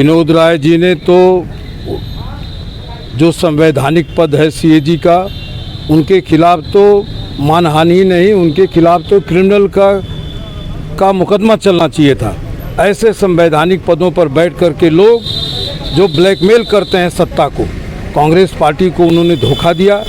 विनोद राय जी ने तो जो संवैधानिक पद है सीएजी का, उनके खिलाफ तो मानहानि ही नहीं, उनके खिलाफ तो क्रिमिनल का मुकदमा चलना चाहिए था। ऐसे संवैधानिक पदों पर बैठ कर के लोग जो ब्लैकमेल करते हैं सत्ता को, कांग्रेस पार्टी को उन्होंने धोखा दिया।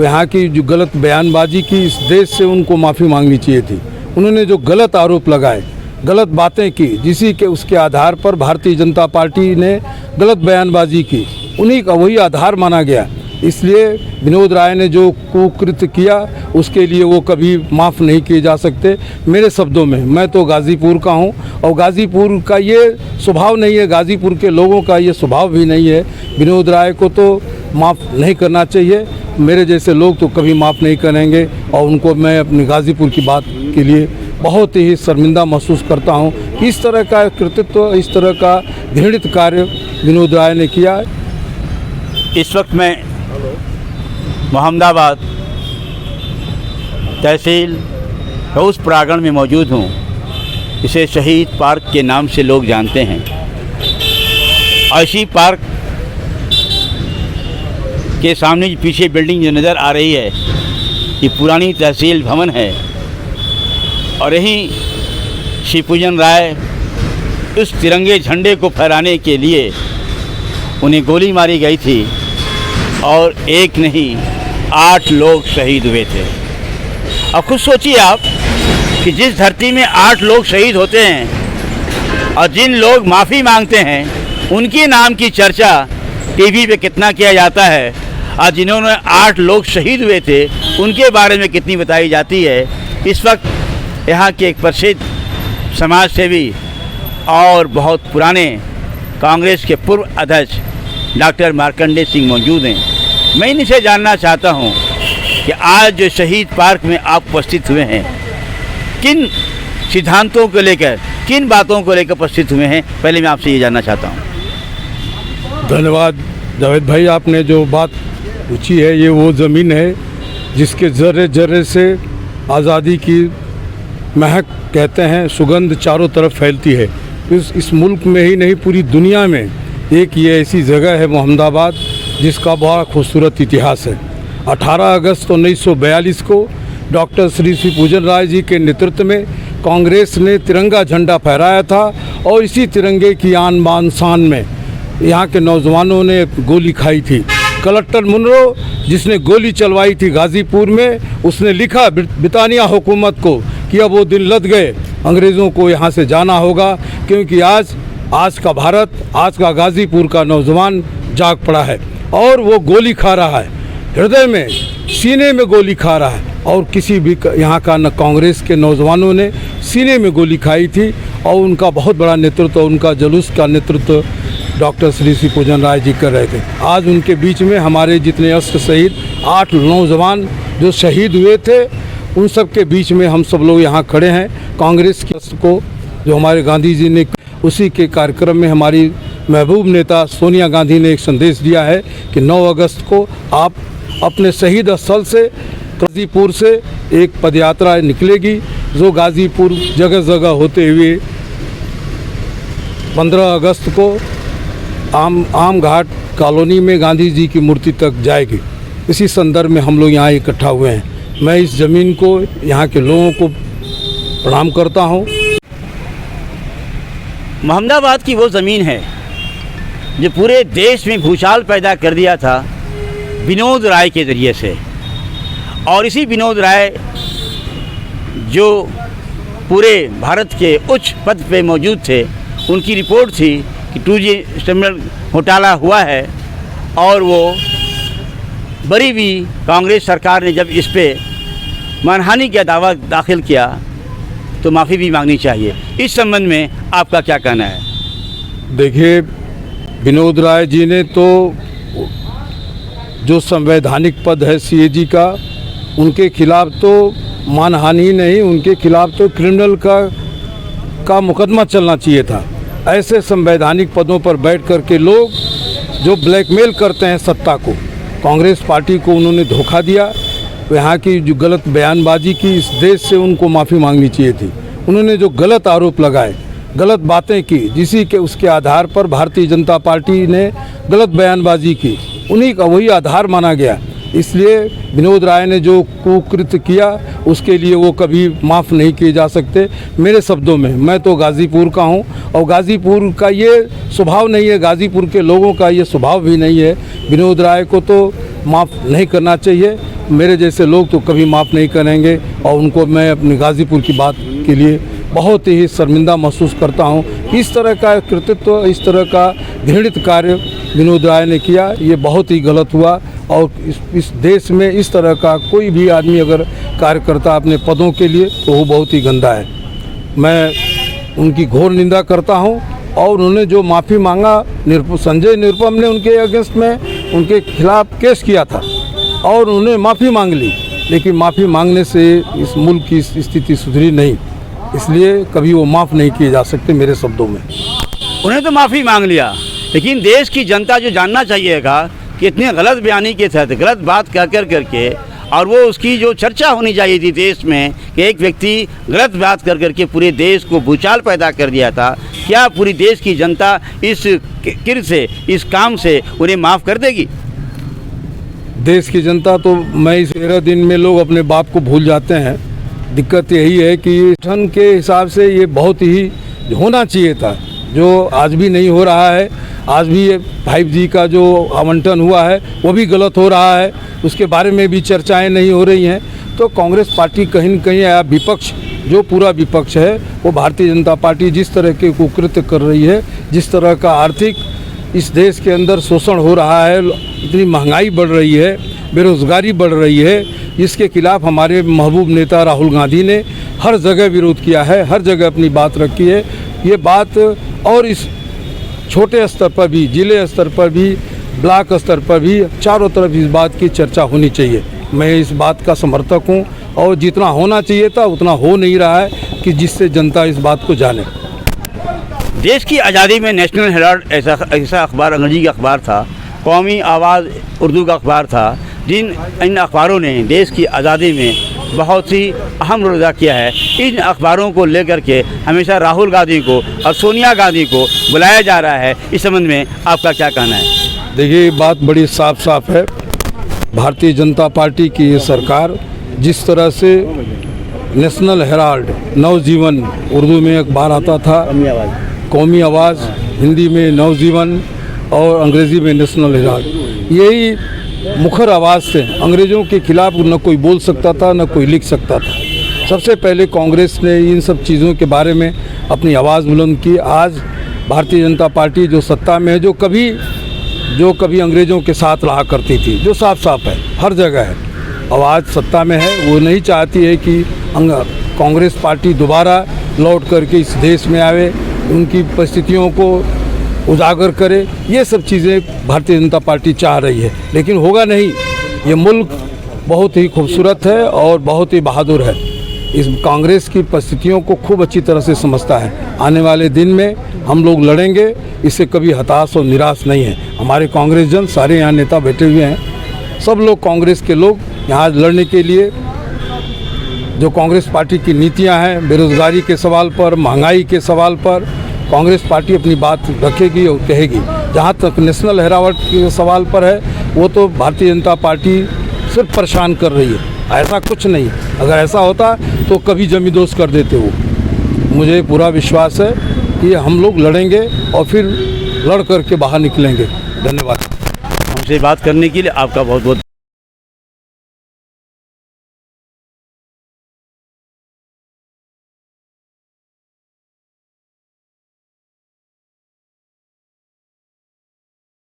यहाँ की जो गलत बयानबाजी की, इस देश से उनको माफ़ी मांगनी चाहिए थी। उन्होंने जो गलत आरोप लगाए, गलत बातें की, जिसी के उसके आधार पर भारतीय जनता पार्टी ने गलत बयानबाजी की, उन्हीं का वही आधार माना गया। इसलिए विनोद राय ने जो कुकृत्य किया उसके लिए वो कभी माफ़ नहीं किए जा सकते। मेरे शब्दों में, मैं तो गाज़ीपुर का हूँ और गाज़ीपुर का ये स्वभाव नहीं है, गाज़ीपुर के लोगों का ये स्वभाव भी नहीं है। विनोद राय को तो माफ़ नहीं करना चाहिए। मेरे जैसे लोग तो कभी माफ़ नहीं करेंगे और उनको मैं अपनी गाज़ीपुर की बात के लिए बहुत ही शर्मिंदा महसूस करता हूँ कि इस तरह का कृतित्व, इस तरह का घृणित कार्य विनोद राय ने किया। इस वक्त मैं मोहम्मदाबाद तहसील गौस प्रांगण में मौजूद हूँ। इसे शहीद पार्क के नाम से लोग जानते हैं। ऐसी पार्क के सामने पीछे बिल्डिंग जो नज़र आ रही है, ये पुरानी तहसील भवन है और यहीं शिवपूजन राय उस तिरंगे झंडे को फहराने के लिए उन्हें गोली मारी गई थी और एक नहीं 8 लोग शहीद हुए थे। अब खुद सोचिए आप कि जिस धरती में 8 लोग शहीद होते हैं और जिन लोग माफ़ी मांगते हैं उनके नाम की चर्चा टीवी पे कितना किया जाता है और जिन्होंने 8 लोग शहीद हुए थे उनके बारे में कितनी बताई जाती है। इस वक्त यहाँ के एक प्रसिद्ध समाज सेवी और बहुत पुराने कांग्रेस के पूर्व अध्यक्ष डॉक्टर मार्कंडेय सिंह मौजूद हैं। मैं इनसे जानना चाहता हूं कि आज जो शहीद पार्क में आप उपस्थित हुए हैं, किन सिद्धांतों को लेकर, किन बातों को लेकर उपस्थित हुए हैं, पहले मैं आपसे ये जानना चाहता हूं। धन्यवाद जावेद भाई, आपने जो बात पूछी है ये वो ज़मीन है जिसके जर्रे जर्रे से आज़ादी की महक कहते हैं सुगंध चारों तरफ फैलती है। इस मुल्क में ही नहीं पूरी दुनिया में एक ये ऐसी जगह है मोहम्मदाबाद जिसका बड़ा खूबसूरत इतिहास है। 18 अगस्त 1942 को डॉक्टर श्री शिवपूजन राय जी के नेतृत्व में कांग्रेस ने तिरंगा झंडा फहराया था और इसी तिरंगे की आन बान शान में यहाँ के नौजवानों ने गोली खाई थी। कलेक्टर मुनरो जिसने गोली चलवाई थी गाज़ीपुर में, उसने लिखा ब्रिटानिया हुकूमत को कि अब वो दिन लद गए, अंग्रेज़ों को यहाँ से जाना होगा, क्योंकि आज का भारत, आज का गाज़ीपुर का नौजवान जाग पड़ा है और वो गोली खा रहा है, हृदय में, सीने में गोली खा रहा है। और किसी भी यहाँ का न कांग्रेस के नौजवानों ने सीने में गोली खाई थी और उनका बहुत बड़ा नेतृत्व, उनका जुलूस का नेतृत्व डॉक्टर श्री शिवपूजन राय जी कर रहे थे। आज उनके बीच में हमारे जितने अस्त्र शहीद 8 नौजवान जो शहीद हुए थे, उन सब के बीच में हम सब लोग यहाँ खड़े हैं। कांग्रेस के अस्त्र को जो हमारे गांधी जी ने, उसी के कार्यक्रम में हमारी महबूब नेता सोनिया गांधी ने एक संदेश दिया है कि 9 अगस्त को आप अपने शहीद स्थल से गाज़ीपुर से एक पदयात्रा निकलेगी जो गाज़ीपुर जगह जगह होते हुए 15 अगस्त को आम घाट कॉलोनी में गांधी जी की मूर्ति तक जाएगी। इसी संदर्भ में हम लोग यहाँ इकट्ठा हुए हैं। मैं इस ज़मीन को, यहाँ के लोगों को प्रणाम करता हूँ। मोहम्मदाबाद की वो ज़मीन है जो पूरे देश में भूचाल पैदा कर दिया था विनोद राय के ज़रिए से, और इसी विनोद राय जो पूरे भारत के उच्च पद पे मौजूद थे, उनकी रिपोर्ट थी कि 2G टर्मिनल घोटाला हुआ है और वो बरी भी कांग्रेस सरकार ने जब इस पे मानहानि का दावा दाखिल किया तो माफ़ी भी मांगनी चाहिए। इस संबंध में आपका क्या कहना है? देखिए, विनोद राय जी ने तो जो संवैधानिक पद है सीएजी का, उनके खिलाफ तो मानहानि ही नहीं, उनके खिलाफ तो क्रिमिनल का मुकदमा चलना चाहिए था। ऐसे संवैधानिक पदों पर बैठ कर के लोग जो ब्लैकमेल करते हैं सत्ता को, कांग्रेस पार्टी को उन्होंने धोखा दिया। यहाँ की जो गलत बयानबाजी की, इस देश से उनको माफ़ी मांगनी चाहिए थी। उन्होंने जो गलत आरोप लगाए, गलत बातें की, जिसी के उसके आधार पर भारतीय जनता पार्टी ने गलत बयानबाजी की, उन्हीं का वही आधार माना गया। इसलिए विनोद राय ने जो कुकृत्य किया उसके लिए वो कभी माफ़ नहीं किए जा सकते। मेरे शब्दों में, मैं तो गाज़ीपुर का हूँ और गाज़ीपुर का ये स्वभाव नहीं है, गाज़ीपुर के लोगों का ये स्वभाव भी नहीं है। विनोद राय को तो माफ़ नहीं करना चाहिए, मेरे जैसे लोग तो कभी माफ़ नहीं करेंगे और उनको मैं अपने गाज़ीपुर की बात के लिए बहुत ही शर्मिंदा महसूस करता हूँ। इस तरह का कृतित्व, इस तरह का घृणित कार्य विनोद राय ने किया, ये बहुत ही गलत हुआ। और इस देश में इस तरह का कोई भी आदमी अगर कार्य करता अपने पदों के लिए तो वो बहुत ही गंदा है। मैं उनकी घोर निंदा करता हूँ। और उन्होंने जो माफ़ी मांगा, संजय निरुपम ने उनके अगेंस्ट में उनके खिलाफ केस किया था और उन्होंने माफ़ी मांग ली, लेकिन माफ़ी मांगने से इस मुल्क की स्थिति सुधरी नहीं, इसलिए कभी वो माफ़ नहीं किए जा सकते मेरे शब्दों में। उन्हें तो माफ़ी मांग लिया, लेकिन देश की जनता जो जानना चाहिएगा कि इतने गलत बयानी के तहत गलत बात करके और वो उसकी जो चर्चा होनी चाहिए थी देश में कि एक व्यक्ति गलत बात करके पूरे देश को भूचाल पैदा कर दिया था, क्या पूरी देश की जनता इस किर से, इस काम से उन्हें माफ़ कर देगी? देश की जनता तो, मैं इस 13 दिन में लोग अपने बाप को भूल जाते हैं। दिक्कत यही है कि संगठन के हिसाब से ये बहुत ही होना चाहिए था, जो आज भी नहीं हो रहा है। आज भी ये 5G का जो आवंटन हुआ है वो भी गलत हो रहा है, उसके बारे में भी चर्चाएं नहीं हो रही हैं। तो कांग्रेस पार्टी कहीं न कहीं, या विपक्ष, जो पूरा विपक्ष है वो भारतीय जनता पार्टी जिस तरह के कुकृत्य कर रही है, जिस तरह का आर्थिक इस देश के अंदर शोषण हो रहा है, इतनी महंगाई बढ़ रही है, बेरोज़गारी बढ़ रही है, इसके खिलाफ हमारे महबूब नेता राहुल गांधी ने हर जगह विरोध किया है, हर जगह अपनी बात रखी है। ये बात और इस छोटे स्तर पर भी, जिले स्तर पर भी, ब्लॉक स्तर पर भी, चारों तरफ इस बात की चर्चा होनी चाहिए। मैं इस बात का समर्थक हूँ और जितना होना चाहिए था उतना हो नहीं रहा है कि जिससे जनता इस बात को जाने। देश की आज़ादी में नेशनल हेराल्ड ऐसा अखबार, अंग्रेजी का अखबार था, कौमी आवाज़ उर्दू का अखबार था, इन अखबारों ने देश की आज़ादी में बहुत ही अहम रोल अदा किया है। इन अखबारों को लेकर के हमेशा राहुल गांधी को और सोनिया गांधी को बुलाया जा रहा है। इस संबंध में आपका क्या कहना है? देखिए, बात बड़ी साफ है। भारतीय जनता पार्टी की ये सरकार जिस तरह से नेशनल हेराल्ड, नवजीवन उर्दू में अखबार आता था, कौमी आवाज़ हिंदी में नवजीवन और अंग्रेज़ी में नेशनल हेराल्ड, यही मुखर आवाज़ से अंग्रेज़ों के खिलाफ न कोई बोल सकता था, न कोई लिख सकता था। सबसे पहले कांग्रेस ने इन सब चीज़ों के बारे में अपनी आवाज़ बुलंद की। आज भारतीय जनता पार्टी जो सत्ता में है, जो कभी अंग्रेज़ों के साथ रहा करती थी, जो साफ है, हर जगह है, अब आज सत्ता में है, वो नहीं चाहती है कि कांग्रेस पार्टी दोबारा लौट करके इस देश में आवे, उनकी परिस्थितियों को उजागर करे। ये सब चीज़ें भारतीय जनता पार्टी चाह रही है, लेकिन होगा नहीं। ये मुल्क बहुत ही खूबसूरत है और बहुत ही बहादुर है, इस कांग्रेस की परिस्थितियों को खूब अच्छी तरह से समझता है। आने वाले दिन में हम लोग लड़ेंगे, इससे कभी हताश और निराश नहीं है। हमारे कांग्रेस जन सारे यहाँ नेता बैठे हुए हैं, सब लोग कांग्रेस के लोग यहाँ लड़ने के लिए, जो कांग्रेस पार्टी की नीतियाँ हैं, बेरोज़गारी के सवाल पर, महंगाई के सवाल पर कांग्रेस पार्टी अपनी बात रखेगी और कहेगी। जहाँ तक नेशनल हेराल्ड के सवाल पर है, वो तो भारतीय जनता पार्टी सिर्फ परेशान कर रही है, ऐसा कुछ नहीं। अगर ऐसा होता तो कभी जमींदोज कर देते वो। मुझे पूरा विश्वास है कि हम लोग लड़ेंगे और फिर लड़ करके बाहर निकलेंगे। धन्यवाद। हमसे बात करने के लिए आपका बहुत बहुत